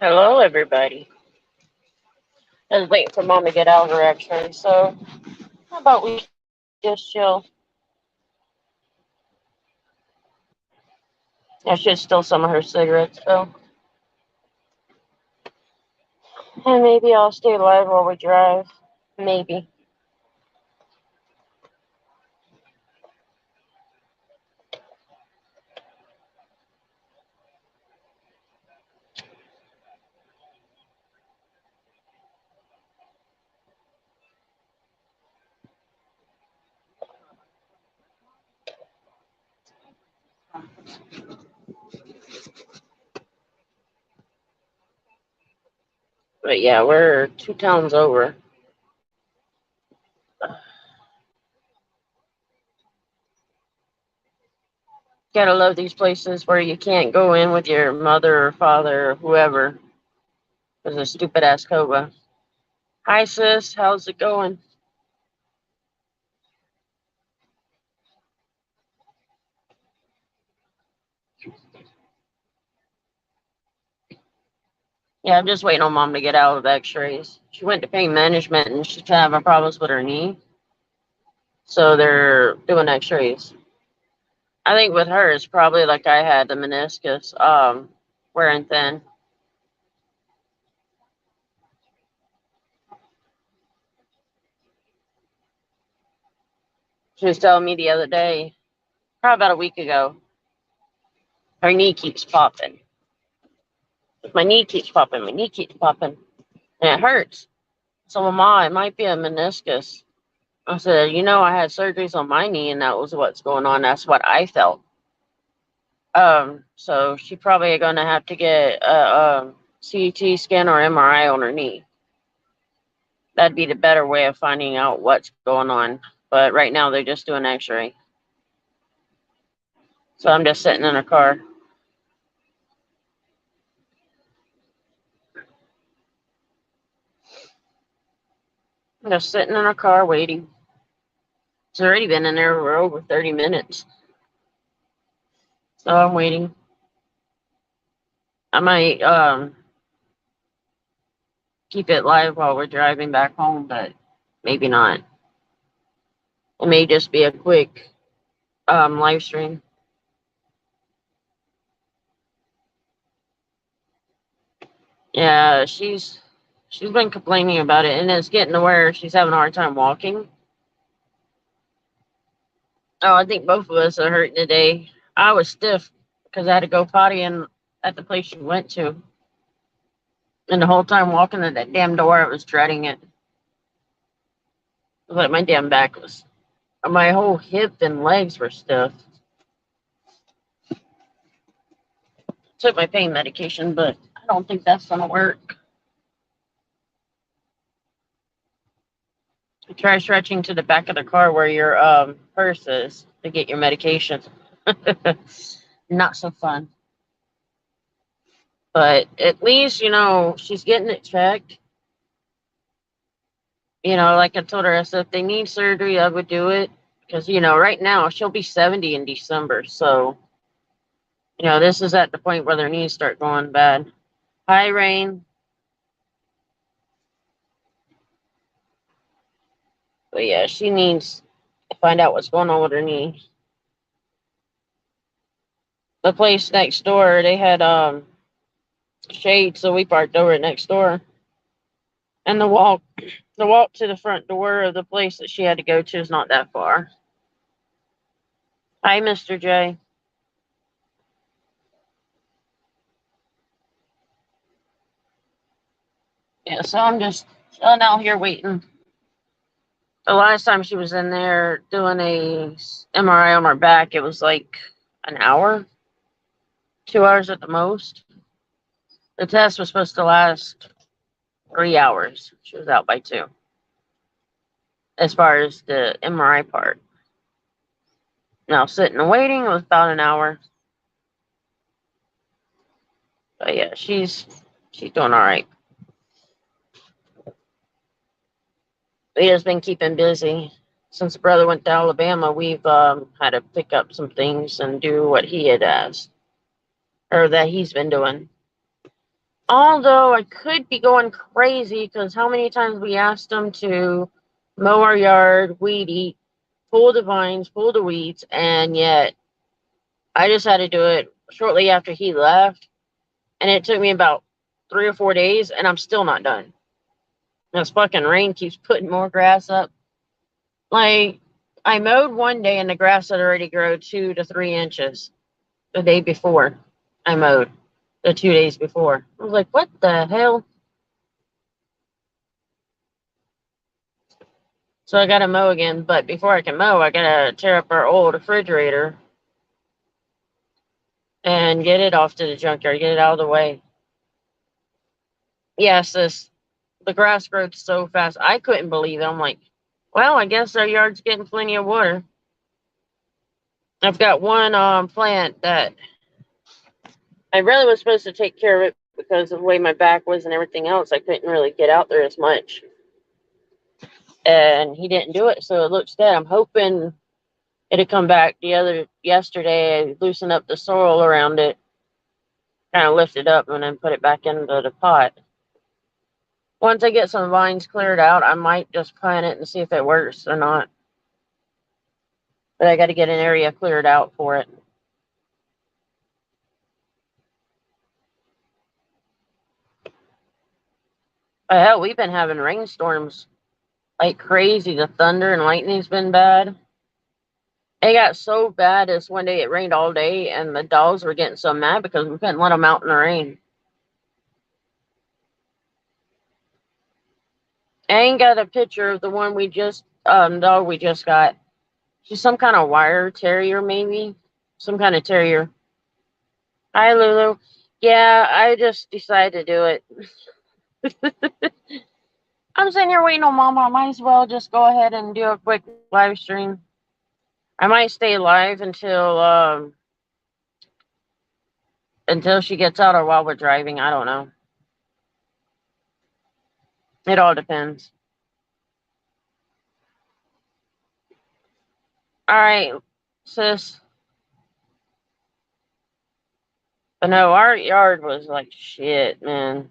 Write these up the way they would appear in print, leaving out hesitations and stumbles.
Hello, everybody. I was waiting for Mom to get out of her X-ray, so how about we just chill? I should steal some of her cigarettes, though. And maybe I'll stay alive while we drive. Maybe. But yeah, we're 2 towns over. Gotta love these places where you can't go in with your mother or father or whoever. There's a stupid ass cobra. Hi, sis. How's it going? Yeah, I'm just waiting on Mom to get out of X-rays. She went to pain management and she's having problems with her knee, so they're doing X-rays. I think with her, it's probably like I had the meniscus, wearing thin. She was telling me the other day, probably about a week ago, her knee keeps popping. My knee keeps popping. My knee keeps popping, and it hurts. So, Mama, it might be a meniscus. I said, I had surgeries on my knee, and that was what's going on. That's what I felt. So she probably going to have to get a CT scan or MRI on her knee. That'd be the better way of finding out what's going on. But right now they're just doing X-ray. So I'm just sitting in a car. I'm just sitting in a car waiting. It's already been in there for over 30 minutes. So I'm waiting. I might keep it live while we're driving back home, but maybe not. It may just be a quick live stream. Yeah, she's been complaining about it, and it's getting to where she's having a hard time walking. Oh, I think both of us are hurting today. I was stiff because I had to go potty in at the place she went to. And the whole time walking to that damn door, I was dreading it. But my damn back was, my whole hip and legs were stiff. Took my pain medication, but I don't think that's gonna work. Try stretching to the back of the car where your purse is to get your medication. Not so fun. But at least, she's getting it checked. Like I told her, I said, if they need surgery, I would do it. Because, right now she'll be 70 in December. So, this is at the point where their knees start going bad. Hi, Rain. But yeah, she needs to find out what's going on with her knee. The place next door, they had shade, so we parked over next door. And the walk to the front door of the place that she had to go to is not that far. Hi, Mr. J. Yeah, so I'm just chilling out here waiting. The last time she was in there doing a MRI on her back, it was like an hour, 2 hours at the most. The test was supposed to last 3 hours. She was out by 2. As far as the MRI part. Now sitting and waiting was about an hour. But yeah, she's doing all right. He has been keeping busy. Since the brother went to Alabama, we've had to pick up some things and do what he had asked, or that he's been doing. Although I could be going crazy because how many times we asked them to mow our yard, weed eat, pull the vines, pull the weeds, and yet I just had to do it shortly after he left, and it took me about 3 or 4 days, and I'm still not done. This fucking rain keeps putting more grass up. Like, I mowed one day and the grass had already grown 2 to 3 inches the day before I mowed, the 2 days before. I was like, what the hell? So I gotta mow again, but before I can mow, I gotta tear up our old refrigerator and get it off to the junkyard, get it out of the way. Yes, the grass grows so fast. I couldn't believe it. I'm like, well, I guess our yard's getting plenty of water. I've got one plant that I really was supposed to take care of it because of the way my back was and everything else. I couldn't really get out there as much. And he didn't do it, so it looks dead. I'm hoping it'll come back. Yesterday, I loosened up the soil around it, kind of lift it up, and then put it back into the pot. Once I get some vines cleared out, I might just plant it and see if it works or not. But I got to get an area cleared out for it. But hell, we've been having rainstorms like crazy. The thunder and lightning's been bad. It got so bad this one day it rained all day, and the dogs were getting so mad because we couldn't let them out in the rain. I ain't got a picture of the one dog we just got. She's some kind of wire terrier, maybe. Some kind of terrier. Hi, Lulu. Yeah, I just decided to do it. I'm sitting here waiting on Mama. I might as well just go ahead and do a quick live stream. I might stay live until she gets out or while we're driving. I don't know. It all depends. All right, sis. But no, our yard was like shit, man.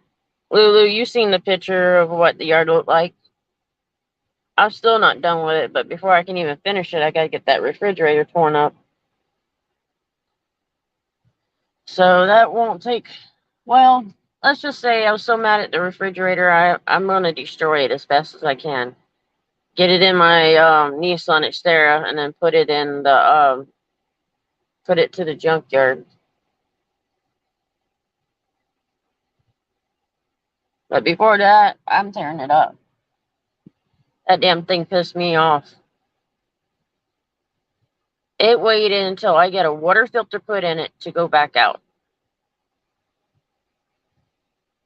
Lulu, you seen the picture of what the yard looked like? I'm still not done with it, but before I can even finish it, I gotta get that refrigerator torn up. So that won't take, well, let's just say I was so mad at the refrigerator, I'm gonna destroy it as best as I can. Get it in my Nissan Xterra and then put it to the junkyard. But before that, I'm tearing it up. That damn thing pissed me off. It waited until I get a water filter put in it to go back out.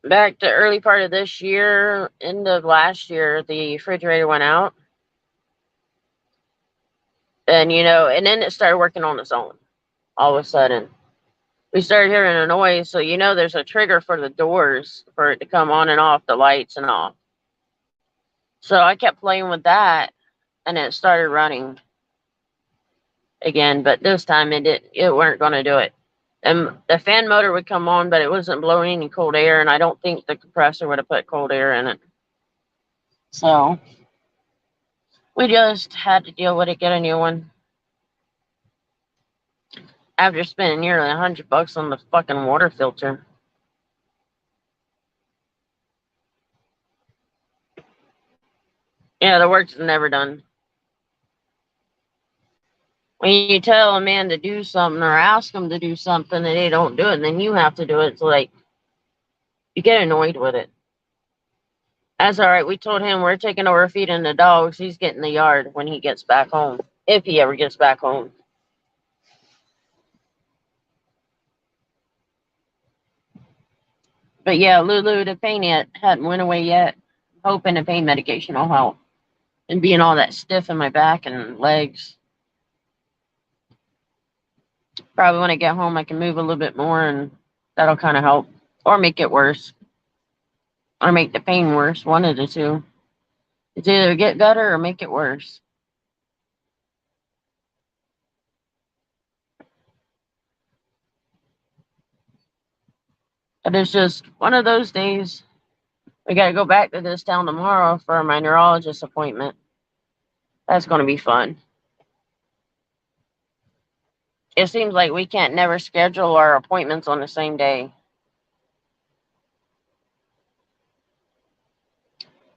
Back to early part of this year, end of last year, the refrigerator went out. And, and then it started working on its own. All of a sudden, we started hearing a noise. So, there's a trigger for the doors for it to come on and off, the lights and off. So I kept playing with that and it started running again. But this time it weren't going to do it. And the fan motor would come on, but it wasn't blowing any cold air. And I don't think the compressor would have put cold air in it. So we just had to deal with it, get a new one. After spending nearly $100 on the fucking water filter. Yeah, the work's never done. When you tell a man to do something or ask them to do something and they don't do it, and then you have to do it, it's like you get annoyed with it. That's all right. We told him we're taking over feeding the dogs. He's getting the yard when he gets back home, if he ever gets back home. But yeah, Lulu, the pain hadn't went away yet. Hoping the pain medication will help. And being all that stiff in my back and legs. Probably when I get home, I can move a little bit more, and that'll kind of help. Or make it worse. Or make the pain worse. One of the two. It's either get better or make it worse. But it's just one of those days. We got to go back to this town tomorrow for my neurologist appointment. That's going to be fun. It seems like we can't never schedule our appointments on the same day.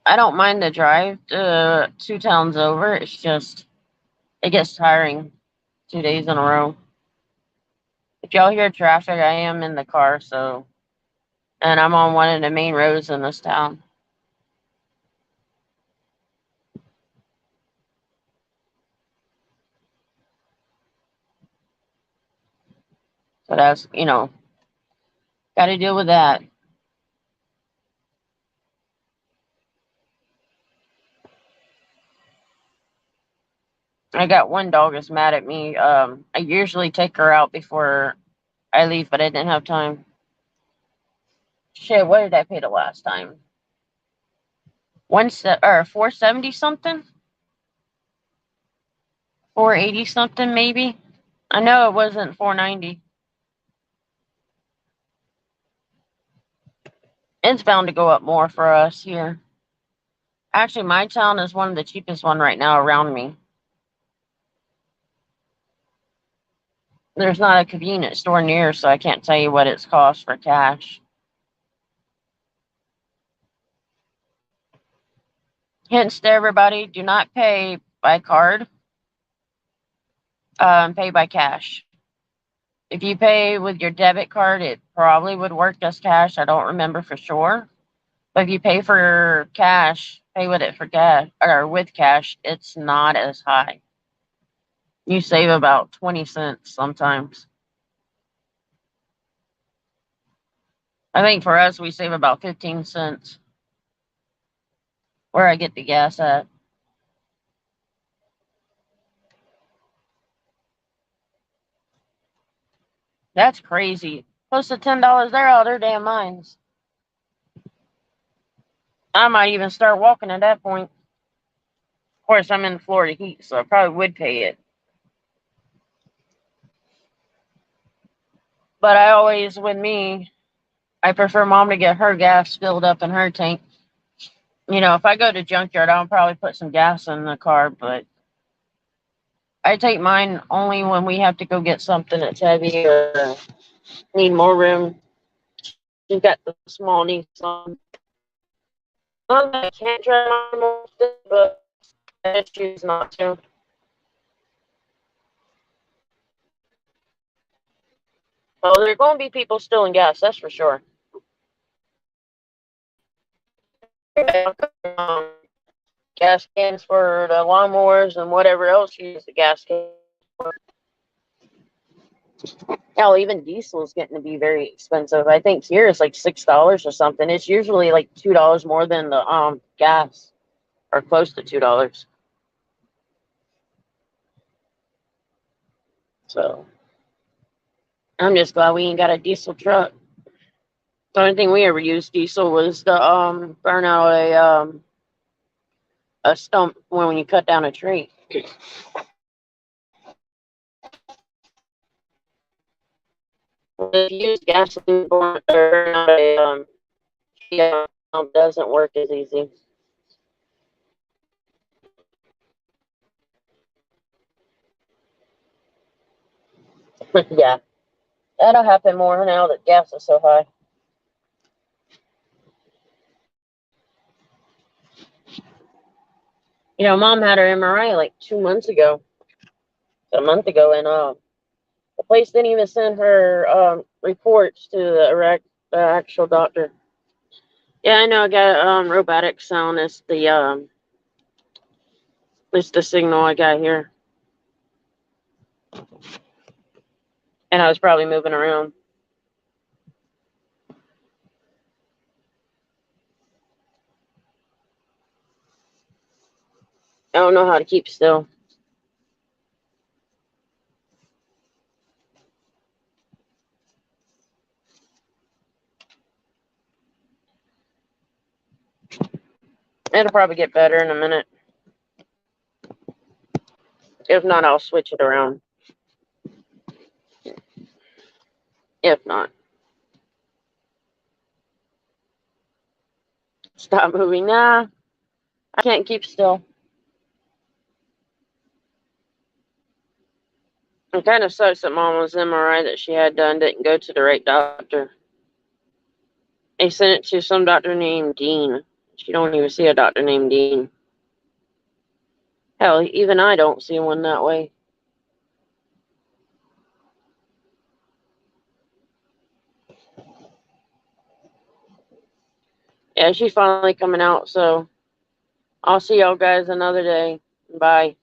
I don't mind the drive to 2 towns over. It's just, it gets tiring 2 days in a row. If y'all hear traffic, I am in the car, so, and I'm on one of the main roads in this town. So that's, got to deal with that. I got one dog that's mad at me. I usually take her out before I leave, but I didn't have time. Shit, what did I pay the last time? 470 something, 480 something maybe. I know it wasn't 490. It's bound to go up more for us here. Actually, my town is one of the cheapest one right now around me. There's not a convenience store near, so I can't tell you what it's cost for cash. Hints to everybody: do not pay by card. Pay by cash. If you pay with your debit card, it probably would work as cash. I don't remember for sure. But if you pay for cash, pay with it for cash or with cash, it's not as high. You save about 20 cents sometimes. I think for us, we save about 15 cents where I get the gas at. That's crazy. Close to $10 there out of their damn minds. I might even start walking at that point. Of course, I'm in Florida heat, so I probably would pay it. But I always, with me, I prefer mom to get her gas filled up in her tank. If I go to junkyard, I'll probably put some gas in the car, but I take mine only when we have to go get something that's heavy or need more room. She's got the small Nissan. I can't drive my but I choose not to. Oh, there are going to be people stealing gas, that's for sure. Gas cans for the lawnmowers and whatever else you use the gas can for. Hell, even diesel is getting to be very expensive. I think here it's like $6 or something. It's usually like $2 more than the gas, or close to $2. So I'm just glad we ain't got a diesel truck. The only thing we ever used diesel was to burn out a stump when you cut down a tree. If you use gasoline burn out a stump, doesn't work as easy. Yeah, that'll happen more now that gas is so high. Mom had her MRI like 2 months ago, a month ago, and the place didn't even send her reports to the actual doctor. Yeah, I know. I got robotic sound. It's the signal I got here, and I was probably moving around. I don't know how to keep still. It'll probably get better in a minute. If not, I'll switch it around. If not. Stop moving. Nah, I can't keep still. It kind of sucks that Mama's MRI that she had done didn't go to the right doctor. They sent it to some doctor named Dean. She don't even see a doctor named Dean. Hell, even I don't see one that way. Yeah, she's finally coming out, so I'll see y'all guys another day. Bye.